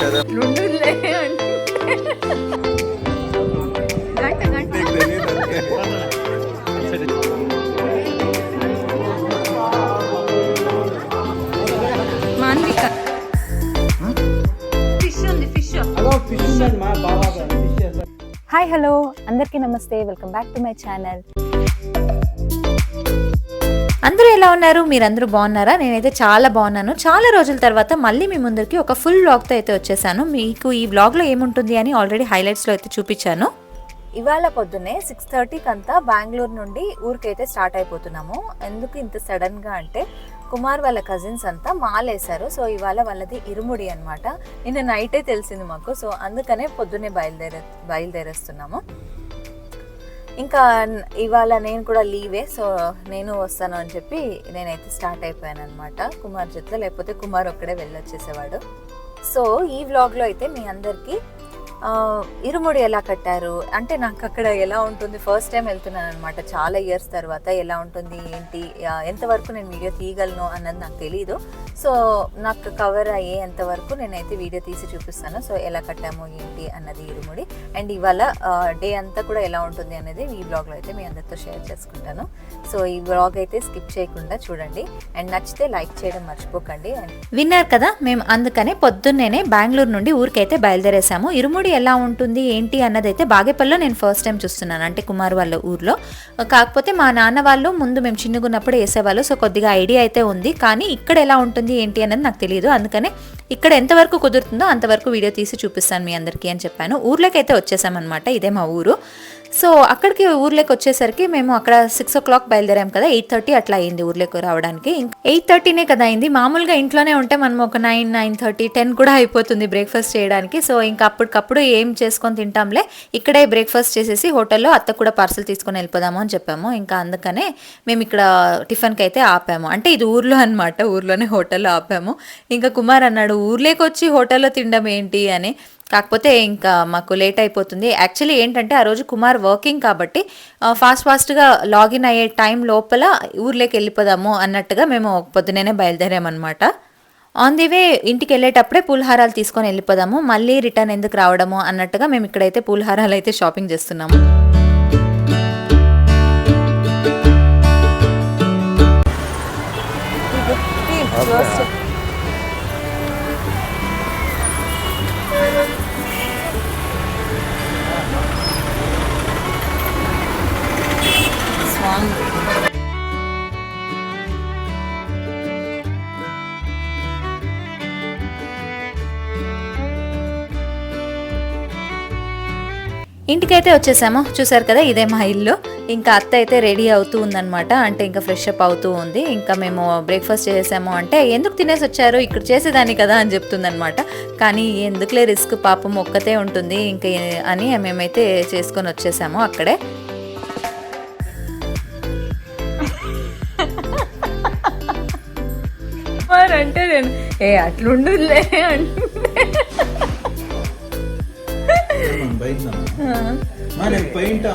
కదా hi hello అందరికీ నమస్తే, welcome back to my channel. అందరూ ఎలా ఉన్నారు? మీరందరూ బాగున్నారా? నేనైతే చాలా బాగున్నాను. చాలా రోజుల తర్వాత మళ్ళీ మీ ముందరికి ఒక ఫుల్ వ్లాగ్తో అయితే వచ్చేసాను. మీకు ఈ వ్లాగ్లో ఏముంటుంది అని ఆల్రెడీ హైలైట్స్లో అయితే చూపించాను. ఇవాళ పొద్దున్నే 6:30కి అంతా బెంగళూరు నుండి ఊరికైతే స్టార్ట్ అయిపోతున్నాము. ఎందుకు ఇంత సడన్గా అంటే కుమార్ వాళ్ళ కజిన్స్ అంతా మాలేశారు. సో ఇవాళ వాళ్ళది ఇరుముడి అనమాట. నిన్న నైటే తెలిసింది మాకు. సో అందుకనే పొద్దున్నే బయలుదేరేస్తున్నాము. ఇంకా ఇవాళ నేను కూడా లీవే, సో నేను వస్తాను అని చెప్పి నేనైతే స్టార్ట్ అయిపోయాను అనమాట కుమార్ జొత్లో. లేకపోతే కుమార్ ఒక్కడే వెళ్ళొచ్చేసేవాడు. సో ఈ వ్లాగ్లో అయితే మీ అందరికీ ఇరుముడి ఎలా కట్టారు అంటే, నాకు అక్కడ ఎలా ఉంటుంది, ఫస్ట్ టైం వెళ్తున్నాను అనమాట చాలా ఇయర్స్ తర్వాత. ఎలా ఉంటుంది ఏంటి, ఎంతవరకు నేను వీడియో తీయగలను అన్నది నాకు తెలీదు. సో నాకు కవర్ అయ్యేంతవరకు నేనైతే వీడియో తీసి చూపిస్తాను. సో ఎలా కట్టాము ఏంటి అన్నది ఇరుముడి. అండ్ ఇవాళ డే అంతా కూడా ఎలా ఉంటుంది అనేది ఈ బ్లాగ్లో అయితే మీ అందరితో షేర్ చేసుకుంటాను. సో ఈ బ్లాగ్ అయితే స్కిప్ చేయకుండా చూడండి. అండ్ నచ్చితే లైక్ చేయడం మర్చిపోకండి. విన్నారు కదా, మేము అందుకనే పొద్దున్నేనే బెంగళూరు నుండి ఊరికైతే బయలుదేరేసాము. ఇరుముడి ఎలా ఉంటుంది ఏంటి అన్నది అయితే బాగేపల్లిలో నేను ఫస్ట్ టైం చూస్తున్నాను, అంటే కుమార్ వాళ్ళ ఊర్లో. కాకపోతే మా నాన్న వాళ్ళు ముందు మేము చిన్నగున్నప్పుడు వేసేవాళ్ళు. సో కొద్దిగా ఐడియా అయితే ఉంది, కానీ ఇక్కడ ఎలా ఉంటుంది ఏంటి అన్నది నాకు తెలియదు. అందుకనే ఇక్కడ ఎంతవరకు కుదురుతుందో అంతవరకు వీడియో తీసి చూపిస్తాను మీ అందరికీ అని చెప్పాను. ఊర్లోకి అయితే వచ్చేసామన్నమాట. ఇదే మా ఊరు. సో అక్కడికి ఊర్లోకి వచ్చేసరికి మేము అక్కడ 6 o'clock బయలుదేరాం కదా, 8:30 అట్లా అయింది ఊర్లోకి రావడానికి. 8:30నే కదా అయింది. మామూలుగా ఇంట్లోనే ఉంటే మనం ఒక 9, 9:30, 10 కూడా అయిపోతుంది బ్రేక్ఫాస్ట్ చేయడానికి. సో ఇంకా అప్పటికప్పుడు ఏం చేసుకొని తింటాంలే, ఇక్కడే బ్రేక్ఫాస్ట్ చేసేసి హోటల్లో అత్త కూడా పార్సల్ తీసుకొని వెళ్ళిపోదాము అని చెప్పాము. ఇంకా అందుకనే మేము ఇక్కడ టిఫిన్కి అయితే ఆపాము. అంటే ఇది ఊర్లో అనమాట, ఊర్లోనే హోటల్లో ఆపాము. ఇంకా కుమార్ అన్నాడు ఊర్లోకి వచ్చి హోటల్లో తినడం ఏంటి అని. కాకపోతే ఇంకా మాకు లేట్ అయిపోతుంది. యాక్చువల్లీ ఏంటంటే ఆ రోజు కుమార్ వర్కింగ్ కాబట్టి ఫాస్ట్గా లాగిన్ అయ్యే టైం లోపల ఊర్లోకి వెళ్ళిపోదాము అన్నట్టుగా మేము పొద్దునే బయలుదేరామన్నమాట. ఆన్ ది వే ఇంటికి వెళ్ళేటప్పుడే పూలహారాలు తీసుకొని వెళ్ళిపోదాము, మళ్ళీ రిటర్న్ ఎందుకు రావడము అన్నట్టుగా మేము ఇక్కడైతే పూలహారాలు అయితే షాపింగ్ చేస్తున్నాము. ఇంటికైతే వచ్చేసాము. చూసారు కదా, ఇదే మా ఇల్లు. ఇంకా అత్త అయితే రెడీ అవుతూ ఉందన్నమాట, అంటే ఇంకా ఫ్రెష్ అప్ అవుతూ ఉంది. ఇంకా మేము బ్రేక్ఫాస్ట్ చేసాము అంటే ఎందుకు తినేసి వచ్చారు, ఇక్కడ చేసేదాన్ని కదా అని చెప్తుందనమాట. కానీ ఎందుకులే రిస్క్, పాపం ఒక్కతే ఉంటుంది ఇంకా అని మేమైతే చేసుకొని వచ్చేసాము అక్కడే. అంటే నేను అట్లుండులే అంటే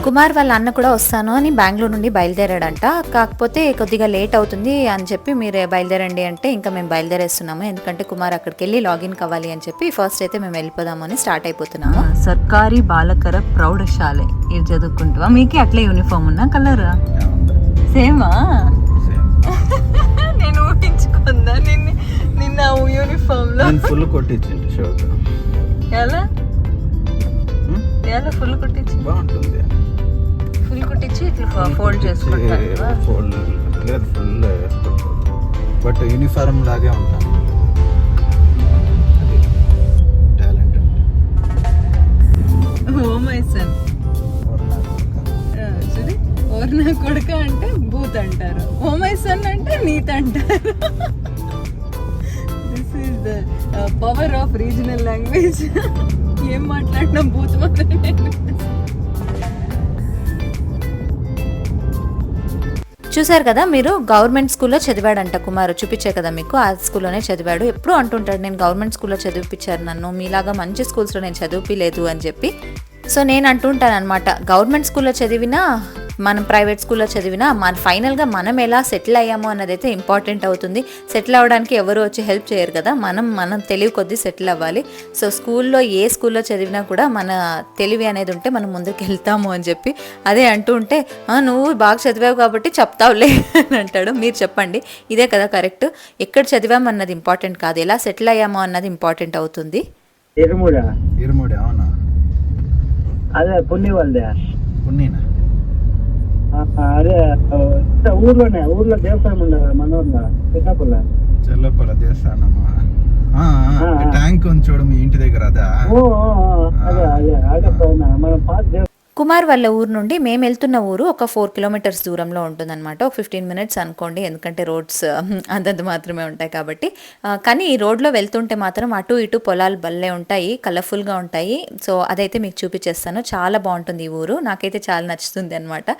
కుమార్ వాళ్ళ అన్న కూడా వస్తాను అని బెంగళూరు నుండి బయలుదేరాడంట. కాకపోతే కొద్దిగా లేట్ అవుతుంది అని చెప్పి మీరు బయలుదేరండి అంటే ఇంకా మేము బయలుదేరేస్తున్నాము. ఎందుకంటే కుమార్ అక్కడికి వెళ్ళి లాగిన్ కావాలి అని చెప్పి ఫస్ట్ అయితే మేము వెళ్ళిపోదాము అని స్టార్ట్ అయిపోతున్నాము. సర్కారీ బాలకర ప్రౌఢశాలే ఇది చదువుకుంటావా? మీకు అట్లే యూనిఫామ్ ఉన్నా కలర్ సేమా? నేను ఊహించుకుందా నిన్న యూనిఫామ్ లో ఫుల్ కొట్టించండి షర్ట్. ఎలా ఫుల్ కుట్టించి బాగుంటుంది. ఫుల్ కుట్టించి ఇట్లా ఫోల్డ్ చేసుకుంటారు. ఫుల్ బట్ యూనిఫామ్ లాగే ఉంటాను. టాలెంట్ ఓ మై సన్ చూడి, ఓర్ నా కొడుక అంటే బూత్ అంటారు, ఓ మై సన్ అంటే నీత్ అంటారు. This is the power of regional language. ఏం మాట్లాడినా బూత్ మాత్రం. చూసారు కదా మీరు, గవర్నమెంట్ స్కూల్లో చదివాడంట కుమారు. చూపించే కదా మీకు, ఆ స్కూల్లోనే చదివాడు. ఎప్పుడు అంటుంటాడు నేను గవర్నమెంట్ స్కూల్లో చదివిపించారు నన్ను, మీలాగా మంచి స్కూల్స్లో నేను చదివిలేదు అని చెప్పి. సో నేను అంటుంటాను అనమాట, గవర్నమెంట్ స్కూల్లో చదివినా మనం ప్రైవేట్ స్కూల్లో చదివినా ఫైనల్గా మనం ఎలా సెటిల్ అయ్యామో అన్నది అయితే ఇంపార్టెంట్ అవుతుంది. సెటిల్ అవ్వడానికి ఎవరు వచ్చి హెల్ప్ చేయరు కదా, మనం తెలివి కొద్దీ సెటిల్ అవ్వాలి. సో స్కూల్లో ఏ స్కూల్లో చదివినా కూడా మన తెలివి అనేది ఉంటే మనం ముందుకు వెళ్తాము అని చెప్పి అదే అంటూ ఉంటే నువ్వు బాగా చదివావు కాబట్టి చెప్తావులే అని అంటాడు. మీరు చెప్పండి, ఇదే కదా కరెక్ట్? ఎక్కడ చదివాము అన్నది ఇంపార్టెంట్ కాదు, ఎలా సెటిల్ అయ్యామో అన్నది ఇంపార్టెంట్ అవుతుంది. ఇరుముడి అవునా? అదే పుణ్య వాళ్ళదే. పున్నీనా? అదే ఊర్లో దేవస్థానం ఉండదు మన ఊర్లో పిఠాపుల్ల. చెల్లపల్ల దేవస్థానమా? ట్యాంక్ ఉంది చూడు మీ ఇంటి దగ్గర, అదా? అదే అదే అదే మన పాత కుమార్ వాళ్ళ ఊరు నుండి మేము వెళ్తున్న ఊరు ఒక 4 కిలోమీటర్స్ దూరంలో ఉంటుందన్నమాట. ఒక 15 మినిట్స్ అనుకోండి, ఎందుకంటే రోడ్స్ అంతంత మాత్రమే ఉంటాయి కాబట్టి. కానీ ఈ రోడ్లో వెళ్తుంటే మాత్రం అటు ఇటు పొలాలు భలే ఉంటాయి, కలర్ఫుల్గా ఉంటాయి. సో అదైతే మీకు చూపించేస్తాను. చాలా బాగుంటుంది ఈ ఊరు, నాకైతే చాలా నచ్చుతుంది అనమాట.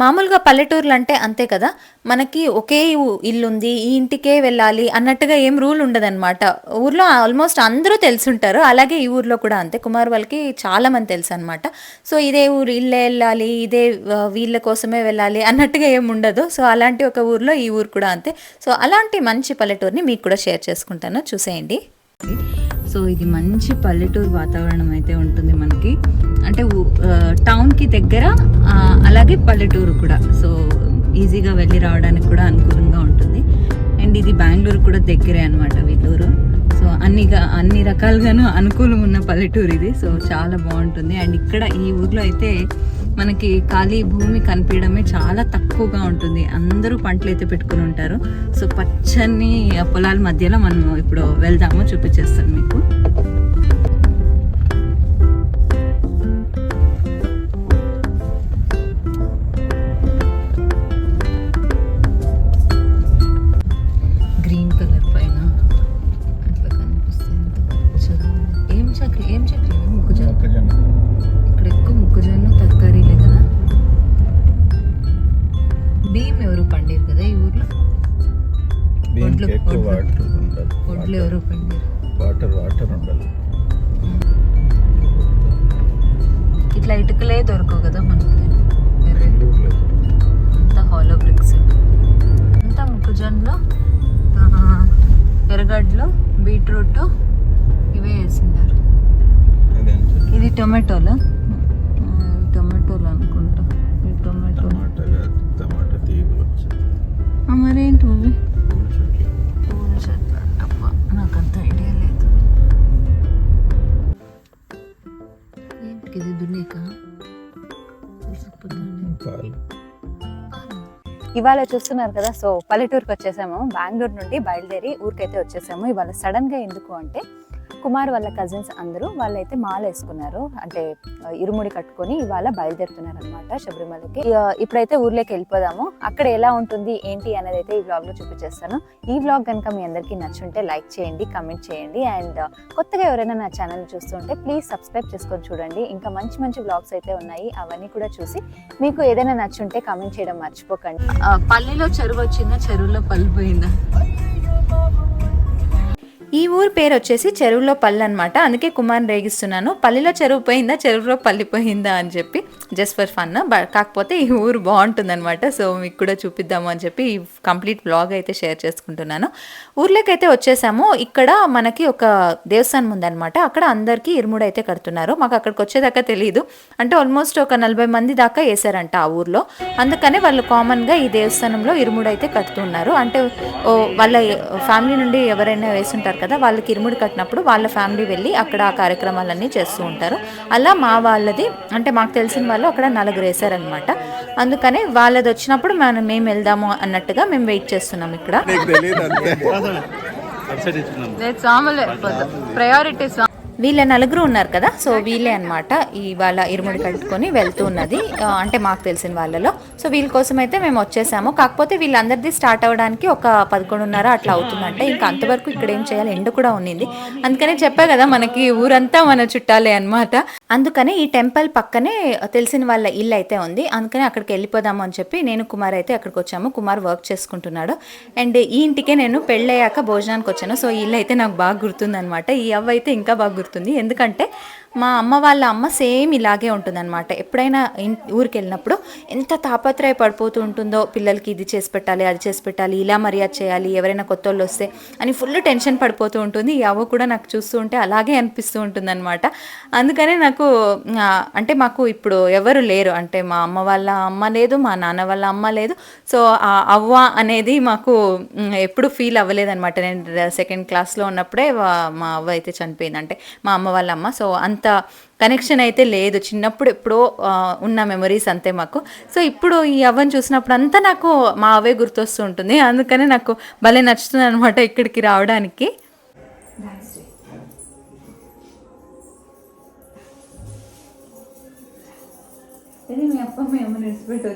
మామూలుగా పల్లెటూర్లు అంటే అంతే కదా, మనకి ఒకే ఇల్లు ఉంది, ఈ ఇంటికే వెళ్ళాలి అన్నట్టుగా ఏం రూల్ ఉండదన్నమాట. ఊర్లో ఆల్మోస్ట్ అందరూ తెలుసుంటారు, అలాగే ఈ ఊర్లో కూడా అంతే. కుమార్ వాళ్ళకి చాలా మంది తెలుసు అనమాట. సో ఇదే ఊరు, ఇల్లే వెళ్ళాలి, ఇదే వీళ్ళ కోసమే వెళ్ళాలి అన్నట్టుగా ఏం ఉండదు. సో అలాంటి ఒక ఊర్లో ఈ ఊరు కూడా అంతే. సో అలాంటి మంచి పల్లెటూరుని మీకు కూడా షేర్ చేసుకుంటాను, చూసేయండి. సో ఇది మంచి పల్లెటూరు వాతావరణం అయితే ఉంటుంది మనకి, అంటే టౌన్కి దగ్గర అలాగే పల్లెటూరు కూడా. సో ఈజీగా వెళ్ళి రావడానికి కూడా అనుకూలంగా ఉంటుంది. అండ్ ఇది బెంగళూరు కూడా దగ్గరే అనమాట వీళ్ళూరు. సో అన్ని రకాలుగాను అనుకూలం ఉన్న పల్లెటూరు ఇది. సో చాలా బాగుంటుంది. అండ్ ఇక్కడ ఈ ఊర్లో అయితే మనకి ఖాళీ భూమి కనిపించడమే చాలా తక్కువగా ఉంటుంది. అందరూ పంటలు అయితే పెట్టుకుని ఉంటారు. సో పచ్చని పొలాల మధ్యలో మనం ఇప్పుడు వెళ్దాము, చూపించేస్తాను మీకు. గ్రీన్ కలర్ పైన అట్లా కనిపిస్తుంది. ఏం చెట్లు? మొక్కజొన్న. ఇక్కడ ఎక్కువ మొక్కజొన్న, తరకారీలే కదా. బియ్యం ఎవరు పండిరు కదా ఈ ఊర్లో. ఒడ్లు ఎవరు పండిరు. వాటర్ ఉండాలి. ఇట్లా ఇటుకలే దొరకవు కదా మనకి, అంతా హాలో బ్రిక్స్. అంతా మొక్కజొన్నలో, ఎర్రగడ్డలు, బీట్రూట్ ఇవే వేసిండారు. ఇది టొమాటోలు అనుకుంటా. ఈ టమాటా తీగలు మరేంటి అవి? పూల చెట్లు అంటప్ప, నాకంత ఐడియా లేదు. ఏంటికి ఇది? దున్నిక పాలు. ఇవాళ చూస్తున్నారు కదా, సో పల్లెటూరుకి వచ్చేసాము. బెంగళూరు నుండి బయలుదేరి ఊరికైతే వచ్చేసాము. ఇవాళ సడన్గా ఎందుకు అంటే, కుమార్ వాళ్ళ కజిన్స్ అందరూ వాళ్ళైతే మాల వేసుకున్నారు, అంటే ఇరుముడి కట్టుకొని ఇవాళ బయలుదేరుతున్నారు అనమాట శబరిమలకి. ఇప్పుడైతే ఊర్లోకి వెళ్ళిపోదాము. అక్కడ ఎలా ఉంటుంది ఏంటి అనేది అయితే ఈ వ్లాగ్లో చూపించేస్తాను. ఈ వ్లాగ్ కనుక మీ అందరికీ నచ్చుంటే లైక్ చేయండి, కమెంట్ చేయండి. అండ్ కొత్తగా ఎవరైనా నా ఛానల్ చూస్తుంటే ప్లీజ్ సబ్స్క్రైబ్ చేసుకొని చూడండి. ఇంకా మంచి మంచి వ్లాగ్స్ అయితే ఉన్నాయి, అవన్నీ కూడా చూసి మీకు ఏదైనా నచ్చుంటే కమెంట్ చేయడం మర్చిపోకండి. పల్లెలో చెరువు వచ్చిందా, చెరువులో పల్లి పోయిందా? ఈ ఊరు పేరు వచ్చేసి చెరువులో పల్లి అనమాట. అందుకే కుమార్ని రేగిస్తున్నాను, పల్లిలో చెరువు పోయిందా, చెరువులో పల్లి పోయిందా అని చెప్పి, జస్ట్ ఫర్ ఫన్. కాకపోతే ఈ ఊరు బాగుంటుంది అనమాట. సో మీకు కూడా చూపిద్దాము అని చెప్పి ఈ కంప్లీట్ బ్లాగ్ అయితే షేర్ చేసుకుంటున్నాను. ఊర్లోకి అయితే వచ్చేసాము. ఇక్కడ మనకి ఒక దేవస్థానం ఉందన్నమాట. అక్కడ అందరికీ ఇరుముడు అయితే కడుతున్నారు. మాకు అక్కడికి వచ్చేదాకా తెలియదు, అంటే ఆల్మోస్ట్ ఒక 40 మంది దాకా వేసారంట ఆ ఊర్లో. అందుకనే వాళ్ళు కామన్గా ఈ దేవస్థానంలో ఇరుముడు అయితే కడుతున్నారు. అంటే వాళ్ళ ఫ్యామిలీ నుండి ఎవరైనా వేసుంటారు కదా, వాళ్ళకి ఇరుముడు కట్టినప్పుడు వాళ్ళ ఫ్యామిలీ వెళ్ళి అక్కడ ఆ కార్యక్రమాలన్నీ చేస్తూ ఉంటారు. అలా మా వాళ్ళది, అంటే మాకు తెలిసిన వాళ్ళు అక్కడ 4 వేశారనమాట. అందుకనే వాళ్ళది వచ్చినప్పుడు మేము వెళ్దాము అన్నట్టుగా మేము వెయిట్ చేస్తున్నాం ఇక్కడ. వీళ్ళ 4 ఉన్నారు కదా, సో వీళ్ళే అనమాట ఇవాళ ఇరుముడి కట్టుకొని వెళ్తూ ఉన్నది, అంటే మాకు తెలిసిన వాళ్ళలో. సో వీళ్ళ కోసం అయితే మేము వచ్చేసాము. కాకపోతే వీళ్ళందరిది స్టార్ట్ అవ్వడానికి ఒక 11:30 అట్లా అవుతుందంటే, ఇంకా అంతవరకు ఇక్కడ ఏం చేయాలి, ఎండ కూడా ఉన్నింది. అందుకనే చెప్పా కదా, మనకి ఊరంతా మన చుట్టాలే అనమాట. అందుకనే ఈ టెంపుల్ పక్కనే తెలిసిన వాళ్ళ ఇల్లు అయితే ఉంది. అందుకని అక్కడికి వెళ్ళిపోదాము అని చెప్పి నేను కుమార్ అయితే అక్కడికి వచ్చాము. కుమార్ వర్క్ చేసుకుంటున్నాడు. అండ్ ఈ ఇంటికే నేను పెళ్ళయ్యాక భోజనానికి వచ్చాను. సో ఈ ఇల్లు అయితే నాకు బాగా గుర్తుందనమాట. ఈ అవ్వ అయితే ఇంకా బాగా గుర్తుంది, ఎందుకంటే మా అమ్మ వాళ్ళ అమ్మ సేమ్ ఇలాగే ఉంటుందన్నమాట. ఎప్పుడైనా ఊరికి వెళ్ళినప్పుడు ఎంత తాపత్రయ పడిపోతూ ఉంటుందో, పిల్లలకి ఇది చేసి పెట్టాలి, అది చేసి పెట్టాలి, ఇలా మర్యాద చేయాలి, ఎవరైనా కొత్త వాళ్ళు వస్తే అని ఫుల్ టెన్షన్ పడిపోతూ ఉంటుంది. ఈ అవ్వ కూడా నాకు చూస్తూ ఉంటే అలాగే అనిపిస్తూ ఉంటుంది అనమాట. అందుకనే నాకు అంటే మాకు ఇప్పుడు ఎవరు లేరు, అంటే మా అమ్మ వాళ్ళ అమ్మ లేదు, మా నాన్న వాళ్ళ అమ్మ లేదు. సో ఆ అవ్వ అనేది మాకు ఎప్పుడు ఫీల్ అవ్వలేదన్నమాట. నేను సెకండ్ క్లాస్లో ఉన్నప్పుడే మా అవ్వ అయితే చనిపోయింది, అంటే మా అమ్మ వాళ్ళ అమ్మ. సో అంత కనెక్షన్ అయితే లేదు, చిన్నప్పుడు ఎప్పుడో ఉన్న మెమరీస్ అంతే మాకు. సో ఇప్పుడు ఈ అవ్వని చూసినప్పుడు అంతా నాకు మా అవ్వే గుర్తొస్తూ ఉంటుంది. అందుకనే నాకు భలే నచ్చుతుంది అనమాట ఇక్కడికి రావడానికి. మీ అప్ప మేము రెస్పెక్ట్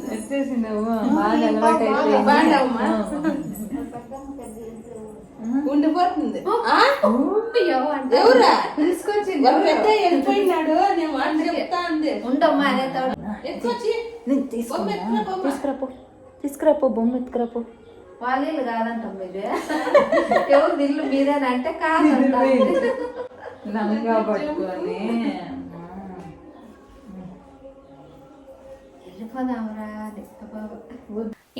వచ్చేసిందవ్వ బాగా అలవాటు ఉండిపోతుంది. వెళ్ళిపోయినాడు చెప్తా ఉంది. తీసుకురాపో బొమ్మ ఎత్తుకురాపో. వాళ్ళు కాదంటాం మీదే, ఎవరు దిల్లు మీరేనంటే కాదంట. లంగా పట్టుకొని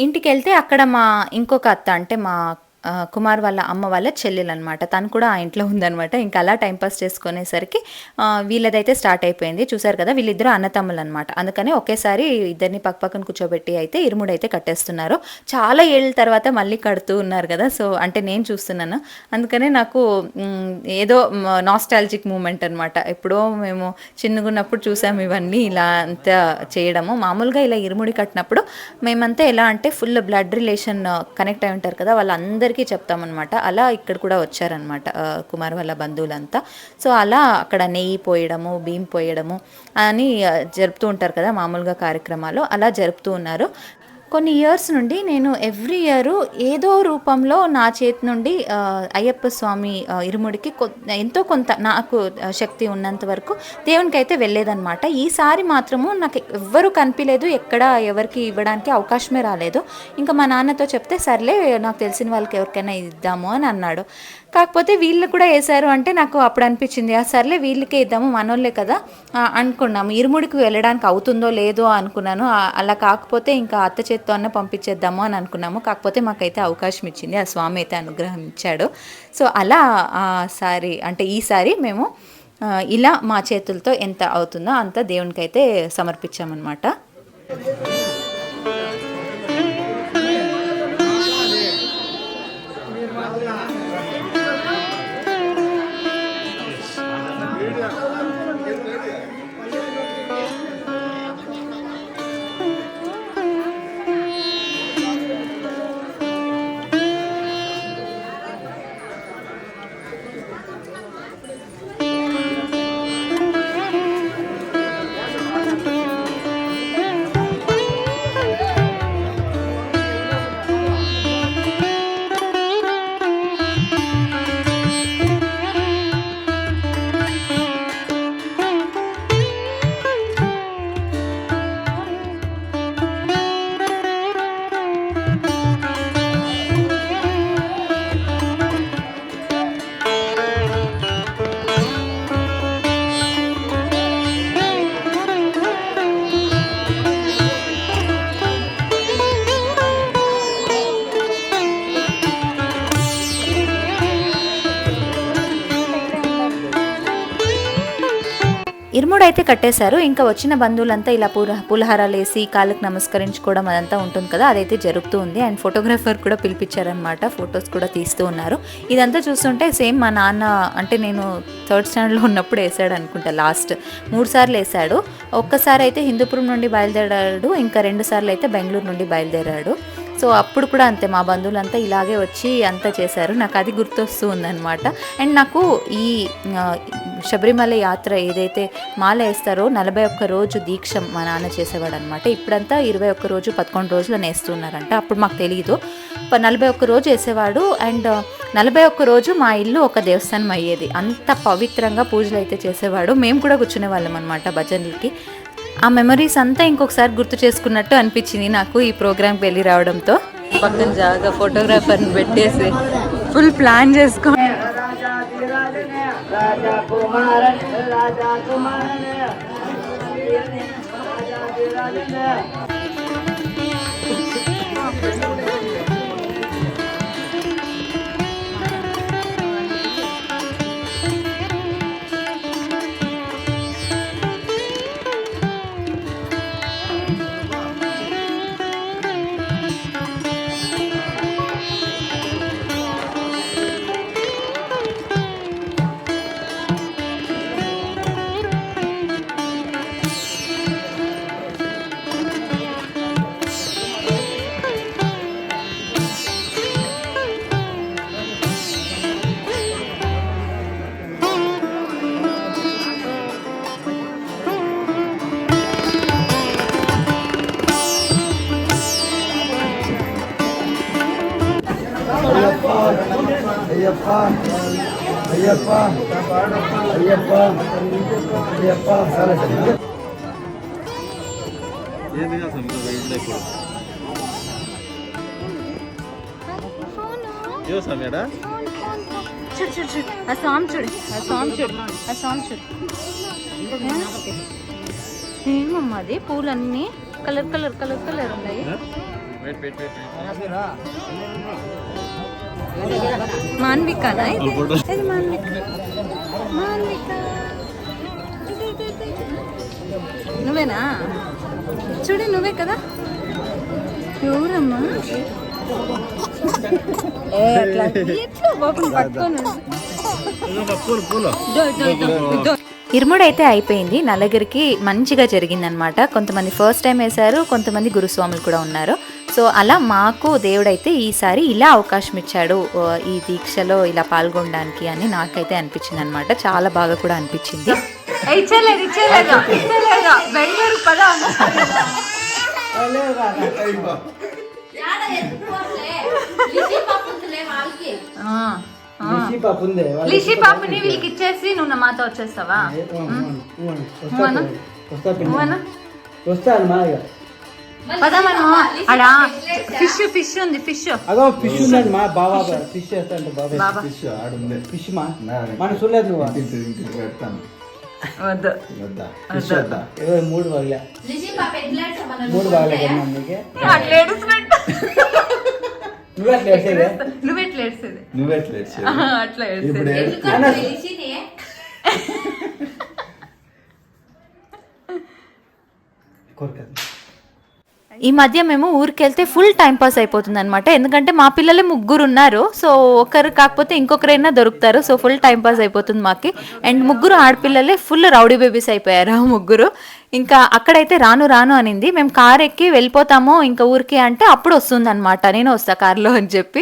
ఇంటికి వెళ్తే అక్కడ మా ఇంకొక అత్త, అంటే మా కుమార్ వాళ్ళ అమ్మ వాళ్ళ చెల్లెలు అనమాట, తను కూడా ఆ ఇంట్లో ఉందనమాట. ఇంకా అలా టైంపాస్ చేసుకునేసరికి వీళ్ళదైతే స్టార్ట్ అయిపోయింది. చూసారు కదా, వీళ్ళిద్దరూ అన్నతమ్ములు అనమాట. అందుకని ఒకేసారి ఇద్దరిని పక్కన కూర్చోబెట్టి అయితే ఇరుముడు అయితే కట్టేస్తున్నారు. చాలా ఏళ్ళ తర్వాత మళ్ళీ కడుతూ ఉన్నారు కదా, సో అంటే నేను చూస్తున్నాను. అందుకనే నాకు ఏదో నాస్టాలజిక్ మూమెంట్ అనమాట. ఎప్పుడో మేము చిన్నగున్నప్పుడు చూసాము ఇవన్నీ ఇలా అంతా చేయడము. మామూలుగా ఇలా ఇరుముడి కట్టినప్పుడు మేమంతా ఎలా అంటే ఫుల్ బ్లడ్ రిలేషన్ కనెక్ట్ అయి ఉంటారు కదా, వాళ్ళందరికీ చెప్తామన్నమాట. అలా ఇక్కడ కూడా వచ్చారనమాట కుమార్ వాళ్ళ బంధువులంతా. సో అలా అక్కడ నెయ్యి పోయడము, బియ్యం పోయడము అని జరుపుతూ ఉంటారు కదా మామూలుగా కార్యక్రమాలు, అలా జరుపుతూ ఉన్నారు. కొన్ని ఇయర్స్ నుండి నేను ఎవ్రీ ఇయర్ ఏదో రూపంలో నా చేతి నుండి అయ్యప్ప స్వామి ఇరుముడికి ఎంతో కొంత నాకు శక్తి ఉన్నంత వరకు దేవునికి అయితే వెళ్ళేదన్నమాట. ఈసారి మాత్రము నాకు ఎవ్వరూ కనిపించలేదు, ఎక్కడ ఎవరికి ఇవ్వడానికి అవకాశమే రాలేదు. ఇంకా మా నాన్నతో చెప్తే సర్లే నాకు తెలిసిన వాళ్ళకి ఎవరికైనా ఇద్దాము అని అన్నాడు. కాకపోతే వీళ్ళు కూడా వేశారు అంటే నాకు అప్పుడు అనిపించింది, సర్లే వీళ్ళకే ఇద్దాము, మనోళ్ళే కదా అనుకున్నాము. ఇరుముడికి వెళ్ళడానికి అవుతుందో లేదో అనుకున్నాను. అలా కాకపోతే ఇంకా అత్త చేత్తో అన్న పంపించేద్దాము అని అనుకున్నాము. కాకపోతే మాకైతే అవకాశం ఇచ్చింది, ఆ స్వామి అయితే అనుగ్రహం ఇచ్చాడు. సో అలా ఈసారి మేము ఇలా మా చేతులతో ఎంత అవుతుందో అంత దేవునికి అయితే సమర్పించామన్నమాట. ఇరుముడు అయితే కట్టేశారు. ఇంకా వచ్చిన బంధువులంతా ఇలా పులిహారాలు వేసి కాళ్ళకి నమస్కరించుకోవడం అదంతా ఉంటుంది కదా, అదైతే జరుగుతూ ఉంది. అండ్ ఫోటోగ్రాఫర్ కూడా పిలిపించారనమాట, ఫొటోస్ కూడా తీస్తూ ఉన్నారు. ఇదంతా చూస్తుంటే సేమ్ మా నాన్న, అంటే నేను 3rd స్టాండర్డ్లో ఉన్నప్పుడు వేసాడు అనుకుంటా. లాస్ట్ 3 సార్లు వేసాడు. ఒక్కసారి అయితే హిందూపురం నుండి బయలుదేరాడు, ఇంకా 2 సార్లు అయితే బెంగళూరు నుండి బయలుదేరాడు. సో అప్పుడు కూడా అంతే, మా బంధువులంతా ఇలాగే వచ్చి అంతా చేశారు. నాకు అది గుర్తొస్తూ ఉందన్నమాట. అండ్ నాకు ఈ శబరిమల యాత్ర ఏదైతే మాల వేస్తారో 41 రోజు దీక్ష మా నాన్న చేసేవాడు అనమాట. ఇప్పుడంతా 21 రోజు 11 రోజులు నేస్తున్నారంట. అప్పుడు మాకు తెలియదు. 41 రోజు వేసేవాడు. అండ్ 41 రోజు మా ఇల్లు ఒక దేవస్థానం అయ్యేది. అంత పవిత్రంగా పూజలు అయితే చేసేవాడు. మేము కూడా కూర్చునే వాళ్ళం అనమాట భజనలకి. ఆ మెమరీస్ అంతా ఇంకొకసారి గుర్తు చేసుకున్నట్టు అనిపించింది నాకు ఈ ప్రోగ్రామ్కి వెళ్ళి రావడంతో. పక్కన జాగా ఫోటోగ్రాఫర్ని పెట్టేసి ఫుల్ ప్లాన్ చేసుకో राजा कुमारन राजा कुमारन राजा అయ్యప్ప అయ్యప్ప అయ్యప్ప అయ్యప్ప సరే చూడు చూడు చూడు ఆ సాంగ్ చూడు ఆ సాంగ్ చూడు ఆ సాంగ్ చూడు ఏమమ్మా అది పూలన్నీ కలర్ కలర్ కలర్ కలర్ ఉన్నాయి మాన్వికానా ఇది మాన్విక మాన్విక నువ్వేనా చూడు నువ్వే కదా ఎవరమ్మా అట్లా ఎట్లా బాబుని పట్టుకోను ఇరుముడైతే అయిపోయింది. నలుగురికి మంచిగా జరిగిందనమాట. కొంతమంది ఫస్ట్ టైం వేశారు, కొంతమంది గురుస్వాములు కూడా ఉన్నారు. సో అలా మాకు దేవుడైతే ఈసారి ఇలా అవకాశం ఇచ్చాడు ఈ దీక్షలో ఇలా పాల్గొనడానికి అని నాకైతే అనిపించింది అనమాట. చాలా బాగా కూడా అనిపించింది. లిషి పాపుని వీళ్ళకి ఇచ్చేసి నువ్వు మాతో వచ్చేస్తావా? వస్తాను మా అడా ఫిష్ ఫిష్ ఉంది ఫిష్ అదో ఫిష్ ఉన్నది మా బాబా ఫిష్ అంటే బాబా ఫిష్ మా మన చూడలేదు నువ్వు పెడతాను వద్దు ఫిష్ వద్దా 23 బాగా 3 బాగా నీకే అట్లా ఏడుస్తున్నట్టు నువ్వెట్లా ఏడ్చేది అట్లా ఏడ్చేది. ఈ మధ్య మేము ఊరికి వెళ్తే ఫుల్ టైం పాస్ అయిపోతుంది అనమాట. ఎందుకంటే మా పిల్లలే 3 ఉన్నారు. సో ఒకరు కాకపోతే ఇంకొకరైనా దొరుకుతారు. సో ఫుల్ టైం పాస్ అయిపోతుంది మాకి. అండ్ 3 ఆడపిల్లలే ఫుల్ రౌడీ బేబీస్ అయిపోయారు 3. ఇంకా అక్కడైతే రాను రాను అనింది. మేము కార్ ఎక్కి వెళ్ళిపోతాము ఇంకా ఊరికి అంటే అప్పుడు వస్తుంది అనమాట. నేను వస్తా కార్లో అని చెప్పి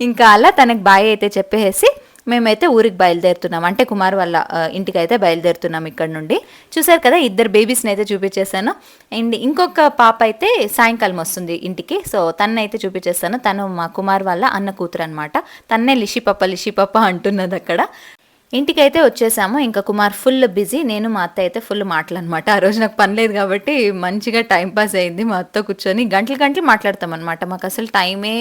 ఇంకా అలా తనకి బాయ్ అయితే చెప్పేసి మేమైతే ఊరికి బయలుదేరుతున్నాం. అంటే కుమార్ వాళ్ళ ఇంటికి అయితే బయలుదేరుతున్నాం ఇక్కడ నుండి. చూసారు కదా 2 బేబీస్ని అయితే చూపించేశాను. అండ్ ఇంకొక పాప అయితే సాయంకాలం వస్తుంది ఇంటికి. సో తనైతే చూపించేస్తాను. తను మా కుమార్ వాళ్ళ అన్న కూతురు అనమాట. తన్నే లిషి పప్ప అంటున్నది అక్కడ. ఇంటికైతే వచ్చేసాము. ఇంకా కుమార్ ఫుల్ బిజీ, నేను మా అత్త అయితే ఫుల్ మాటలు అనమాట. ఆ రోజు నాకు పని లేదు కాబట్టి మంచిగా టైంపాస్ అయింది. మా అత్త కూర్చొని గంటలు మాట్లాడతాం అనమాట. మాకు అసలు టైమే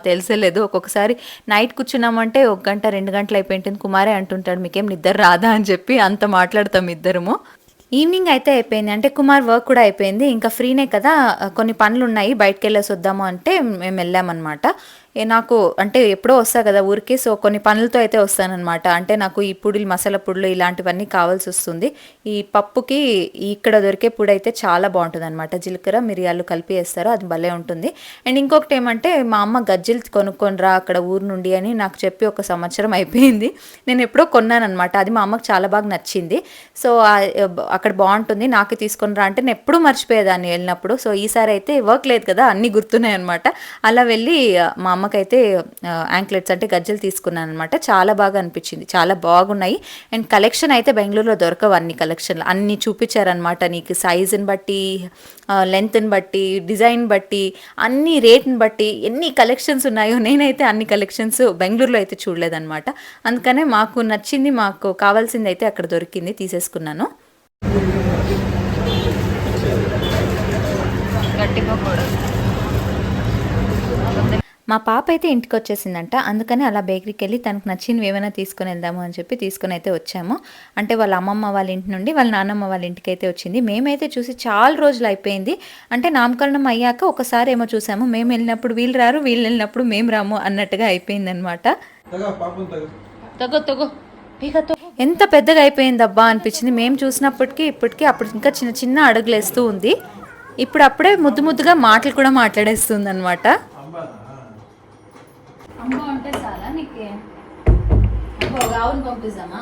తెలిసేలేదు. ఒక్కొక్కసారి నైట్ కూర్చున్నామంటే 1 గంట 2 గంటలు అయిపోయింటుంది. కుమారే అంటుంటాడు మీకేం నిద్ర రాదా అని చెప్పి అంత మాట్లాడతాం ఇద్దరము. ఈవినింగ్ అయితే అయిపోయింది. అంటే కుమార్ వర్క్ కూడా అయిపోయింది. ఇంకా ఫ్రీనే కదా, కొన్ని పనులు ఉన్నాయి బయటకు వెళ్ళేసి వద్దాము అంటే మేము వెళ్ళామన్నమాట. నాకు అంటే ఎప్పుడో వస్తా కదా ఊరికి. సో కొన్ని పనులతో అయితే వస్తానన్నమాట. అంటే నాకు ఈ పుడులు మసాలా పుడులు ఇలాంటివన్నీ కావాల్సి వస్తుంది. ఈ పప్పుకి ఇక్కడ దొరికే పొడి అయితే చాలా బాగుంటుంది అనమాట. జీలకర్ర మిరియాలు కలిపి వేస్తారు, అది భలే ఉంటుంది. అండ్ ఇంకొకటి ఏమంటే మా అమ్మ గజ్జలు కొనుక్కొని రా అక్కడ ఊరు నుండి అని నాకు చెప్పి 1 సంవత్సరం అయిపోయింది. నేను ఎప్పుడో కొన్నానమాట. అది మా అమ్మకు చాలా బాగా నచ్చింది. సో అక్కడ బాగుంటుంది నాకు తీసుకొని రా అంటే నేను ఎప్పుడూ మర్చిపోయేదాన్ని వెళ్ళినప్పుడు. సో ఈసారి అయితే వర్క్ లేదు కదా, అన్నీ గుర్తున్నాయి అనమాట. అలా వెళ్ళి మా అమ్మకైతే యాంక్లెట్స్ అంటే గజ్జలు తీసుకున్నాను అనమాట. చాలా బాగా అనిపించింది, చాలా బాగున్నాయి. అండ్ కలెక్షన్ అయితే బెంగళూరులో దొరకవు అన్ని కలెక్షన్లు, అన్నీ చూపించారనమాట. నీకు సైజుని బట్టి, లెంత్ని బట్టి, డిజైన్ బట్టి, అన్ని రేట్ని బట్టి ఎన్ని కలెక్షన్స్ ఉన్నాయో నేనైతే అన్ని కలెక్షన్స్ బెంగళూరులో అయితే చూడలేదన్నమాట. అందుకనే మాకు నచ్చింది, మాకు కావాల్సింది అయితే అక్కడ దొరికింది, తీసేసుకున్నాను. మా పాప అయితే ఇంటికి వచ్చేసిందంట, అందుకని అలా బేకరీకి వెళ్ళి తనకు నచ్చినవి ఏమైనా తీసుకొని వెళ్దాము అని చెప్పి తీసుకొని అయితే వచ్చాము. అంటే వాళ్ళ అమ్మమ్మ వాళ్ళ ఇంటి నుండి వాళ్ళ నాన్నమ్మ వాళ్ళ ఇంటికి అయితే వచ్చింది. మేమైతే చూసి చాలా రోజులు అయిపోయింది. అంటే నామకరణం అయ్యాక ఒకసారి ఏమో చూసాము, మేము వెళ్ళినప్పుడు వీళ్ళు రారు, వీళ్ళు వెళ్ళినప్పుడు మేము రాము అన్నట్టుగా అయిపోయిందనమాట. ఎంత పెద్దగా అయిపోయిందబ్బా అనిపించింది. మేము చూసినప్పటికీ ఇప్పటికీ అప్పుడు ఇంకా చిన్న చిన్న అడుగులు వేస్తూ ఉంది. ఇప్పుడు అప్పుడే ముద్దు ముద్దుగా మాటలు కూడా మాట్లాడేస్తుంది అనమాట. అమ్మ అంటే చాలా నీకే ఆవును పంపిస్తామా?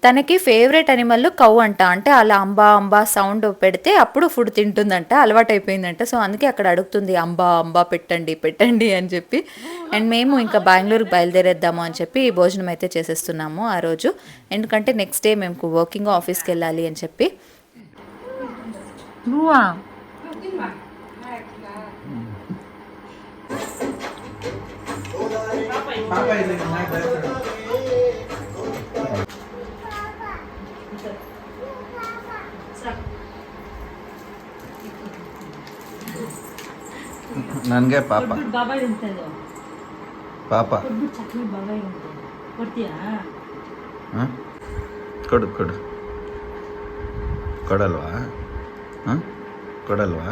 తనకి ఫేవరెట్ అనిమల్ కౌ అంట. అంటే అలా అంబా అంబా సౌండ్ పెడితే అప్పుడు ఫుడ్ తింటుందంట, అలవాటు అయిపోయిందంట. సో అందుకే అక్కడ అడుగుతుంది అంబా అంబా పెట్టండి పెట్టండి అని చెప్పి. అండ్ మేము ఇంకా బెంగళూరుకి బయలుదేరేద్దాము అని చెప్పి భోజనం అయితే చేసేస్తున్నాము ఆ రోజు. ఎందుకంటే నెక్స్ట్ డే మేము వర్కింగ్ ఆఫీస్కి వెళ్ళాలి అని చెప్పి. ನನಗೆ ಪಾಪ ಪಾಪ ಕೊಡು ಕೊಡು ಕೊಡಲ್ವಾ? ಕೊಡಲ್ವಾ?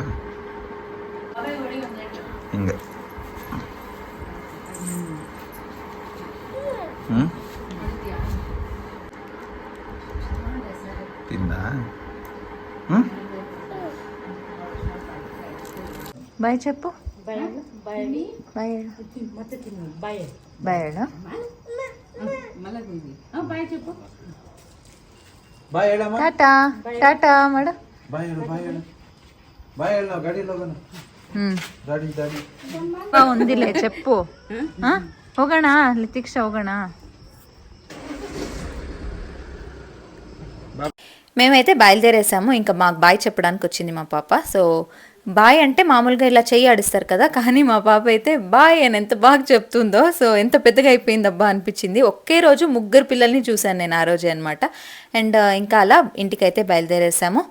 ಹಿಂಗೆ ತಿಂದ బాయ్ చెప్పు. Bye tata tata madam. ఉందిలే చెప్పు. ಹೋಗೋಣ ಲಿತಿಕ್ಷ ಹೋಗೋಣ. మేమైతే బయలుదేరేసాము. ఇంకా మాకు బాయ్ చెప్పడానికి వచ్చింది మా పాప. సో బాయ్ అంటే మామూలుగా ఇలా చెయ్యి ఆడిస్తారు కదా, కానీ మా పాప అయితే బాయ్ అని ఎంత బాగా చెప్తుందో. సో ఎంత పెద్దగా అయిపోయిందబ్బా అనిపించింది. ఒకే రోజు 3 పిల్లల్ని చూశాను నేను ఆ రోజే అనమాట. అండ్ ఇంకా అలా ఇంటికైతే బయలుదేరేసాము.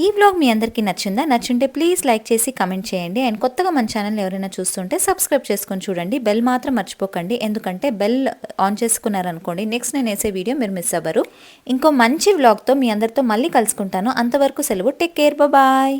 ఈ వ్లాగ్ మీ అందరికీ నచ్చిందా? నచ్చుంటే ప్లీజ్ లైక్ చేసి కమెంట్ చేయండి. అండ్ కొత్తగా మన ఛానల్ ఎవరైనా చూస్తుంటే సబ్స్క్రైబ్ చేసుకొని చూడండి. బెల్ మాత్రం మర్చిపోకండి, ఎందుకంటే బెల్ ఆన్ చేసుకున్నారనుకోండి నెక్స్ట్ నేను వేసే వీడియో మీరు మిస్ అవ్వరు. ఇంకో మంచి వ్లాగ్తో మీ అందరితో మళ్ళీ కలుసుకుంటాను. అంతవరకు సెలవు. Take care, bye.